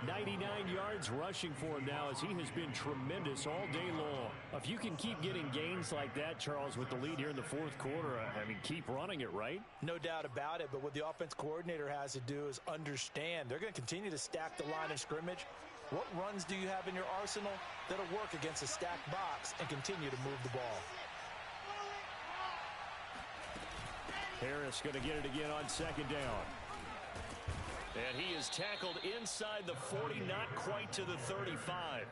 99 yards rushing for him now as he has been tremendous all day long. If you can keep getting gains like that, Charles, with the lead here in the fourth quarter, I mean, keep running it, right? No doubt about it, but what the offense coordinator has to do is understand. They're going to continue to stack the line of scrimmage. What runs do you have in your arsenal that'll work against a stacked box and continue to move the ball? Harris going to get it again on second down. And he is tackled inside the 40, not quite to the 35.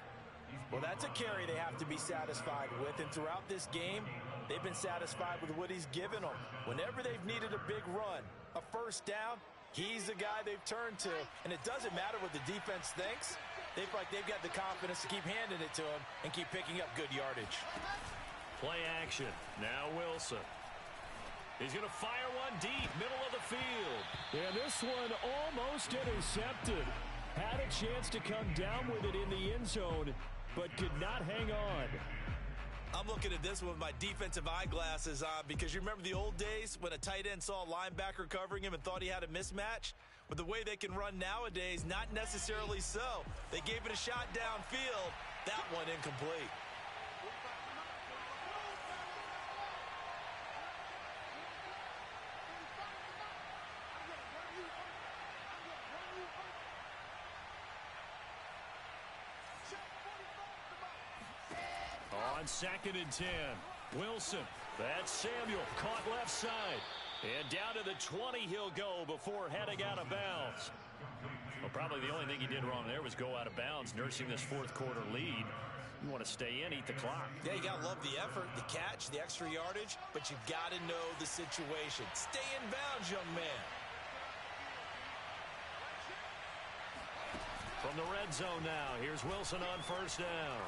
Well, that's a carry they have to be satisfied with. And throughout this game, they've been satisfied with what he's given them. Whenever they've needed a big run, a first down, he's the guy they've turned to. And it doesn't matter what the defense thinks. They feel like they've got the confidence to keep handing it to him and keep picking up good yardage. Play action. Now Wilson. He's going to fire one deep, middle of the field. And this one almost intercepted. Had a chance to come down with it in the end zone, but could not hang on. I'm looking at this one with my defensive eyeglasses on because you remember the old days when a tight end saw a linebacker covering him and thought he had a mismatch? With the way they can run nowadays, not necessarily so. They gave it a shot downfield. That one incomplete. On second and 10, Wilson. That's Samuel, caught left side. And down to the 20 he'll go before heading out of bounds. A Well, probably the only thing he did wrong there was go out of bounds, nursing this fourth quarter lead. You want to stay in, eat the clock. Yeah, you got to love the effort, the catch, the extra yardage, but you got to know the situation. Stay in bounds, young man. From the red zone now, here's Wilson on first down.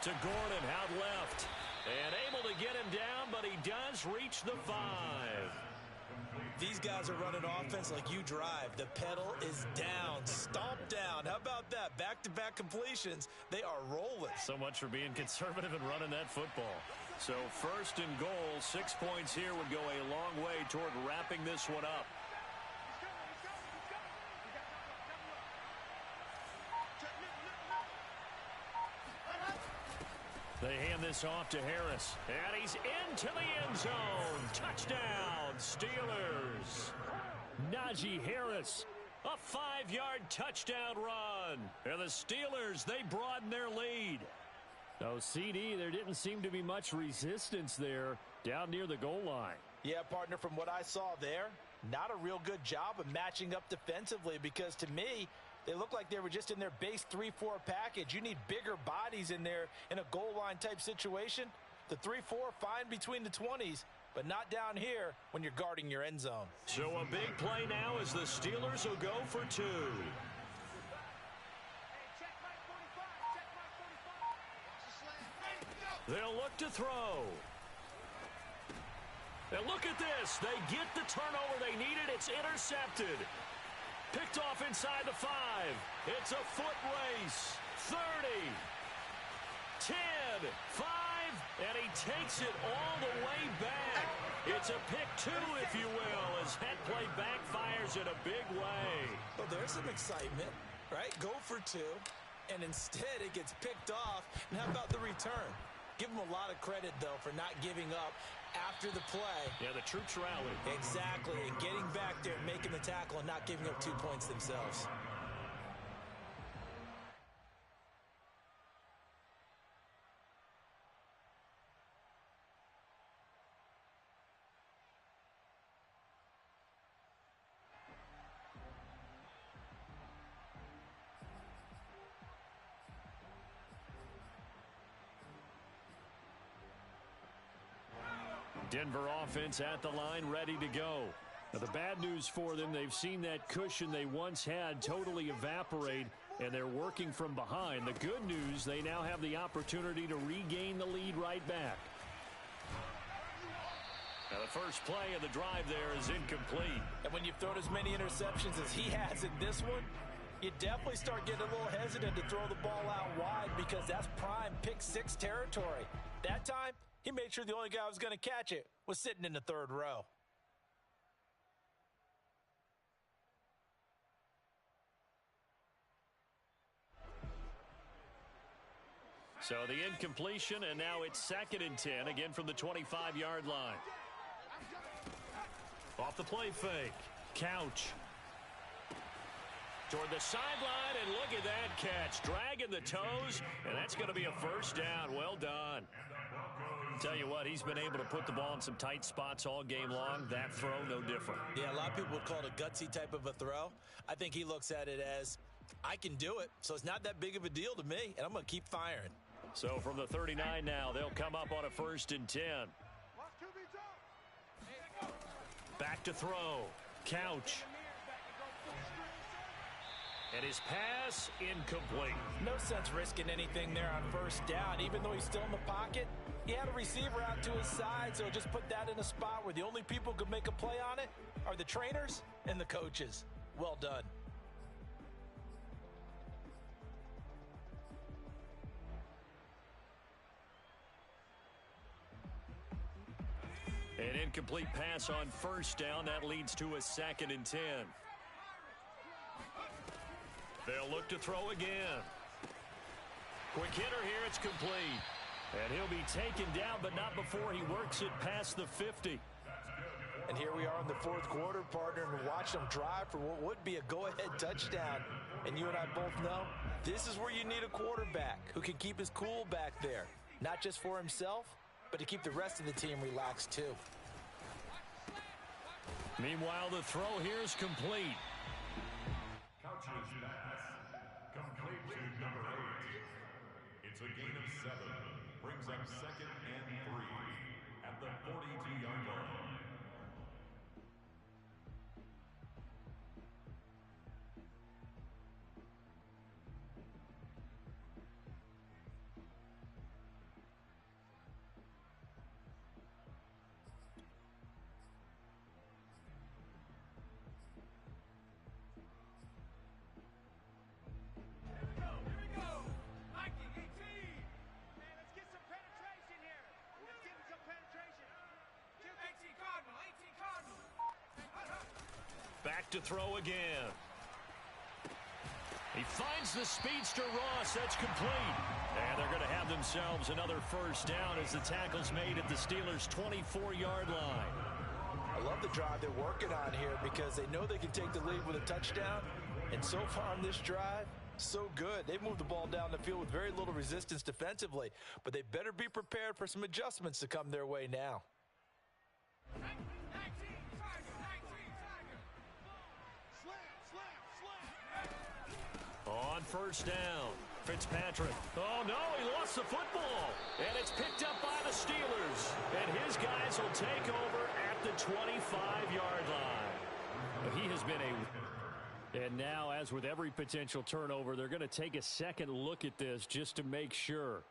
To Gordon, out left. And able to get him down, but he does reach the 5. These guys are running offense like you drive. The pedal is down, stomp down. How about that? Back-to-back completions. They are rolling. So much for being conservative and running that football. So first and goal, 6 points here would go a long way toward wrapping this one up. They hand this off to Harris. And he's into the end zone. Touchdown, Steelers. Najee Harris, a 5-yard touchdown run. And the Steelers, they broaden their lead. No, CD, there didn't seem to be much resistance there down near the goal line. Yeah, partner, from what I saw there, not a real good job of matching up defensively because to me, they look like they were just in their base 3-4 package. You need bigger bodies in there in a goal line type situation. The 3-4, fine between the 20s, but not down here when you're guarding your end zone. So a big play now as the Steelers will go for 2. They'll look to throw. And look at this. They get the turnover they needed. It's intercepted. Picked off inside the 5. It's a foot race. 30. 10. 5. And he takes it all the way back. It's a pick 2, if you will, as that play backfires in a big way. Well, there's some excitement, right? Go for 2, and instead it gets picked off. And how about the return? Give him a lot of credit, though, for not giving up after the play. Yeah, the troops rallied. Exactly, and getting back there and making the tackle and not giving up 2 points themselves. Denver offense at the line, ready to go. Now, the bad news for them, they've seen that cushion they once had totally evaporate, and they're working from behind. The good news, they now have the opportunity to regain the lead right back. Now, the first play of the drive there is incomplete. And when you've thrown as many interceptions as he has in this one, you definitely start getting a little hesitant to throw the ball out wide because that's prime pick-6 territory. That time, he made sure the only guy who was going to catch it was sitting in the 3rd row. So the incompletion, and now it's 2nd and 10, again from the 25-yard line. Off the play fake. Couch. Toward the sideline, and look at that catch. Dragging the toes, and that's going to be a first down. Well done. Tell you what, he's been able to put the ball in some tight spots all game long. That throw, no different. Yeah, a lot of people would call it a gutsy type of a throw. I think he looks at it as, I can do it, so it's not that big of a deal to me, and I'm going to keep firing. So from the 39 now, they'll come up on a 1st and 10. Back to throw. Couch. And his pass incomplete. No sense risking anything there on 1st down. Even though he's still in the pocket, he had a receiver out to his side, so just put that in a spot where the only people who could make a play on it are the trainers and the coaches. Well done. An incomplete pass on 1st down. That leads to a 2nd and 10. They'll look to throw again. Quick hitter here. It's complete. And he'll be taken down, but not before he works it past the 50. And here we are in the 4th quarter, partner, and watch them drive for what would be a go-ahead touchdown. And you and I both know this is where you need a quarterback who can keep his cool back there. Not just for himself, but to keep the rest of the team relaxed too. Meanwhile, the throw here is complete. It's a gain of 7. Brings up 2nd and 3 at the 42-yard line. Back to throw again. He finds the speedster Ross. That's complete. And they're going to have themselves another first down as the tackle's made at the Steelers' 24-yard line. I love the drive they're working on here because they know they can take the lead with a touchdown. And so far on this drive, so good. They've moved the ball down the field with very little resistance defensively. But they better be prepared for some adjustments to come their way now. On first down, Fitzpatrick. Oh, no, he lost the football. And it's picked up by the Steelers. And his guys will take over at the 25-yard line. He has been a... And now, as with every potential turnover, they're going to take a second look at this just to make sure.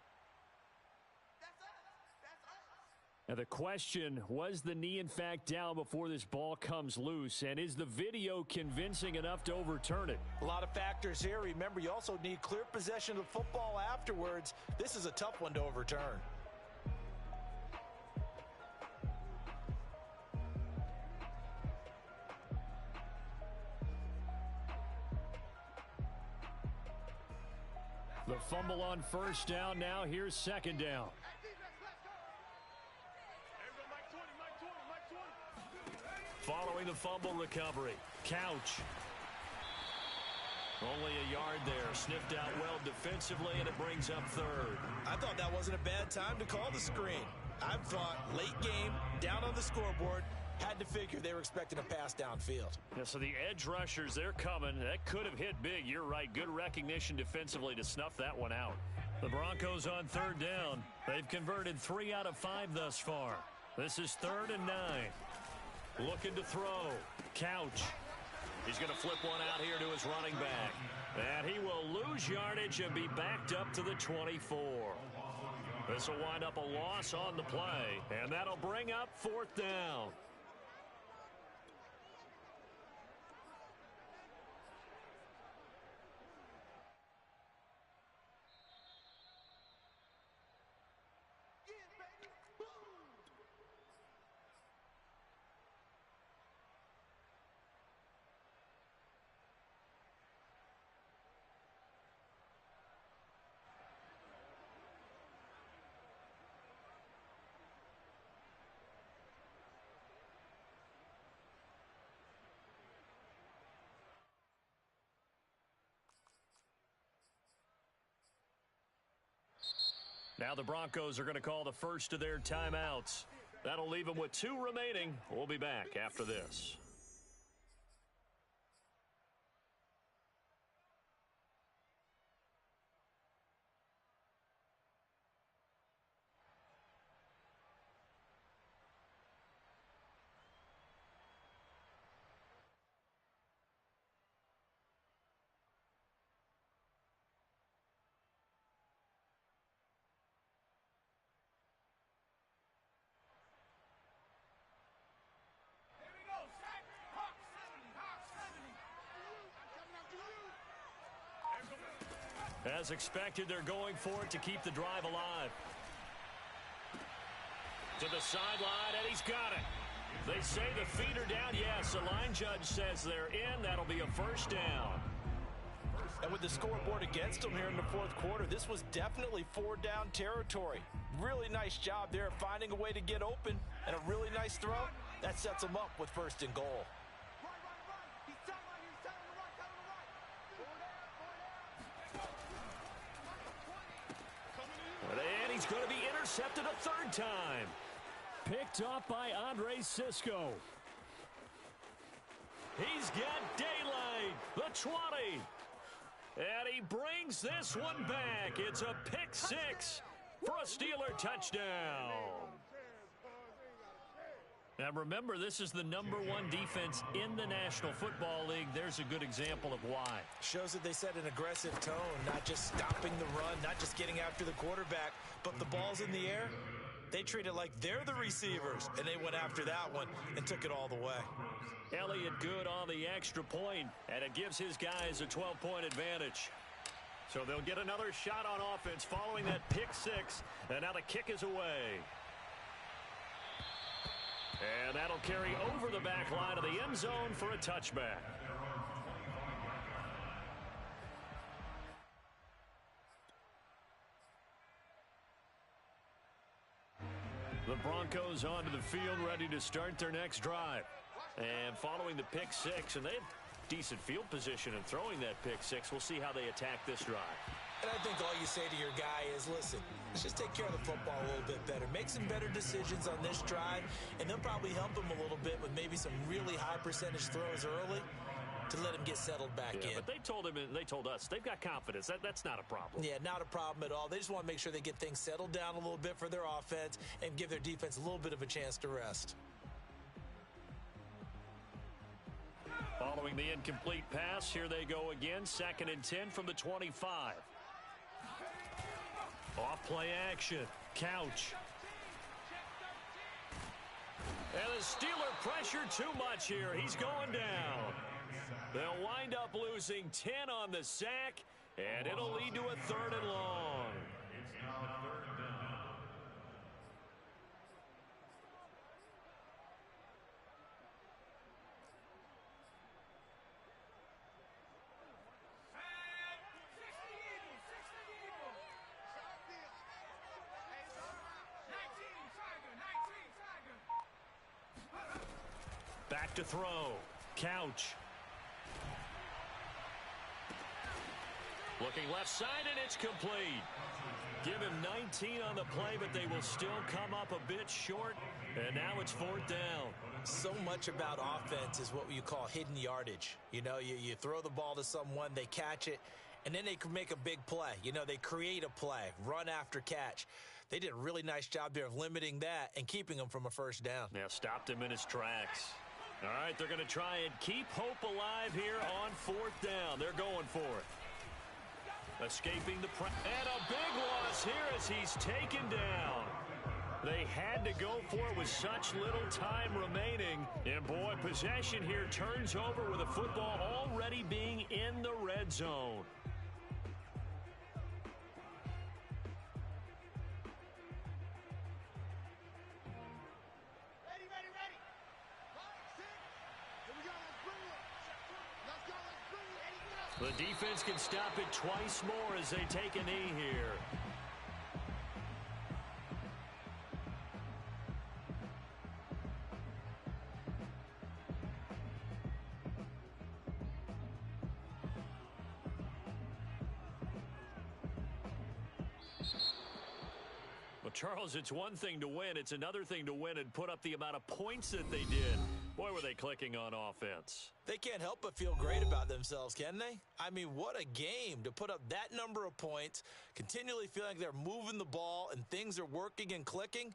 Now the question, was the knee in fact down before this ball comes loose? And is the video convincing enough to overturn it? A lot of factors here. Remember, you also need clear possession of the football afterwards. This is a tough one to overturn. The fumble on first down. Now here's second down. Following the fumble recovery, Couch. Only a yard there. Sniffed out well defensively, and it brings up third. I thought that wasn't a bad time to call the screen. I thought late game, down on the scoreboard, had to figure they were expecting a pass downfield. Yeah, so the edge rushers, they're coming. That could have hit big. You're right. Good recognition defensively to snuff that one out. The Broncos on third down. They've converted 3 out of 5 thus far. This is 3rd and 9. Looking to throw. Couch. He's going to flip one out here to his running back. And he will lose yardage and be backed up to the 24. This will wind up a loss on the play. And that'll bring up 4th down. Now the Broncos are going to call the first of their timeouts. That'll leave them with 2 remaining. We'll be back after this. As expected, they're going for it to keep the drive alive. To the sideline, and he's got it. They say the feet are down. Yes, the line judge says they're in. That'll be a first down. And with the scoreboard against them here in the 4th quarter, this was definitely 4-down territory. Really nice job there finding a way to get open, and a really nice throw. That sets them up with 1st and goal. And he's going to be intercepted a 3rd time. Picked off by Andre Cisco. He's got daylight. The 20. And he brings this one back. It's a pick six for a Steeler touchdown. Now remember, this is the #1 defense in the National Football League. There's a good example of why. Shows that they set an aggressive tone, not just stopping the run, not just getting after the quarterback, but the ball's in the air. They treat it like they're the receivers, and they went after that one and took it all the way. Elliott good on the extra point, and it gives his guys a 12-point advantage. So they'll get another shot on offense following that pick six, and now the kick is away. And that'll carry over the back line of the end zone for a touchback. The Broncos onto the field, ready to start their next drive. And following the pick six, and they have decent field position in throwing that pick six. We'll see how they attack this drive. And I think all you say to your guy is, listen, let's just take care of the football a little bit better. Make some better decisions on this drive, and they'll probably help him a little bit with maybe some really high percentage throws early to let him get settled back in. But they told him, and they told us, they've got confidence. That's not a problem. Yeah, not a problem at all. They just want to make sure they get things settled down a little bit for their offense and give their defense a little bit of a chance to rest. Following the incomplete pass, here they go again. 2nd and 10 from the 25. Off play action. Couch. And the Steeler pressure too much here. He's going down. They'll wind up losing 10 on the sack, and it'll lead to a 3rd and long. It's now 3rd down. Back to throw. Couch. Looking left side, and it's complete. Give him 19 on the play, but they will still come up a bit short, and now it's 4th down. So much about offense is what you call hidden yardage. You know, you throw the ball to someone, they catch it, and then they can make a big play. You know, they create a play, run after catch. They did a really nice job there of limiting that and keeping him from a 1st down. Yeah, stopped him in his tracks. All right, they're going to try and keep hope alive here on 4th down. They're going for it. Escaping the press. And a big loss here as he's taken down. They had to go for it with such little time remaining. And, boy, possession here turns over with the football already being in the red zone. The defense can stop it twice more as they take a knee here. Well, Charles, it's one thing to win. It's another thing to win and put up the amount of points that they did. Boy, were they clicking on offense. They can't help but feel great about themselves, can they? I mean, what a game to put up that number of points, continually feeling like they're moving the ball and things are working and clicking.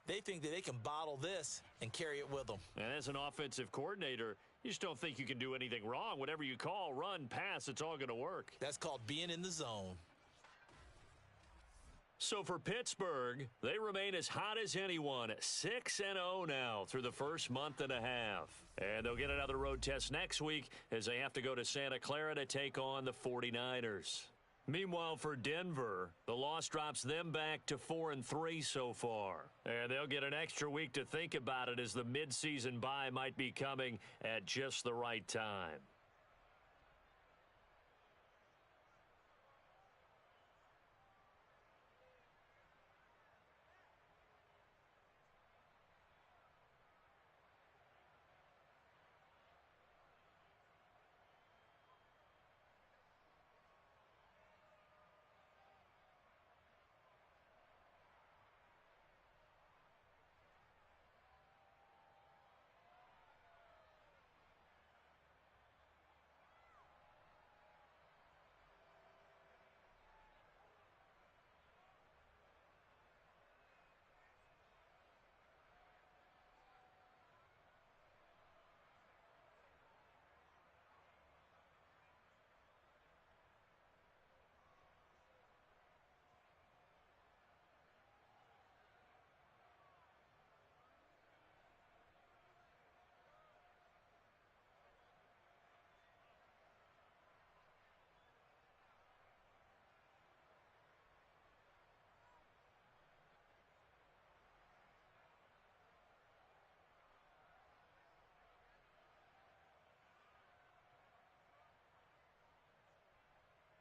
They think that they can bottle this and carry it with them. And as an offensive coordinator, you just don't think you can do anything wrong. Whatever you call, run, pass, it's all going to work. That's called being in the zone. So for Pittsburgh, they remain as hot as anyone, 6-0 now through the first month and a half. And they'll get another road test next week as they have to go to Santa Clara to take on the 49ers. Meanwhile, for Denver, the loss drops them back to 4-3 so far. And they'll get an extra week to think about it as the midseason bye might be coming at just the right time.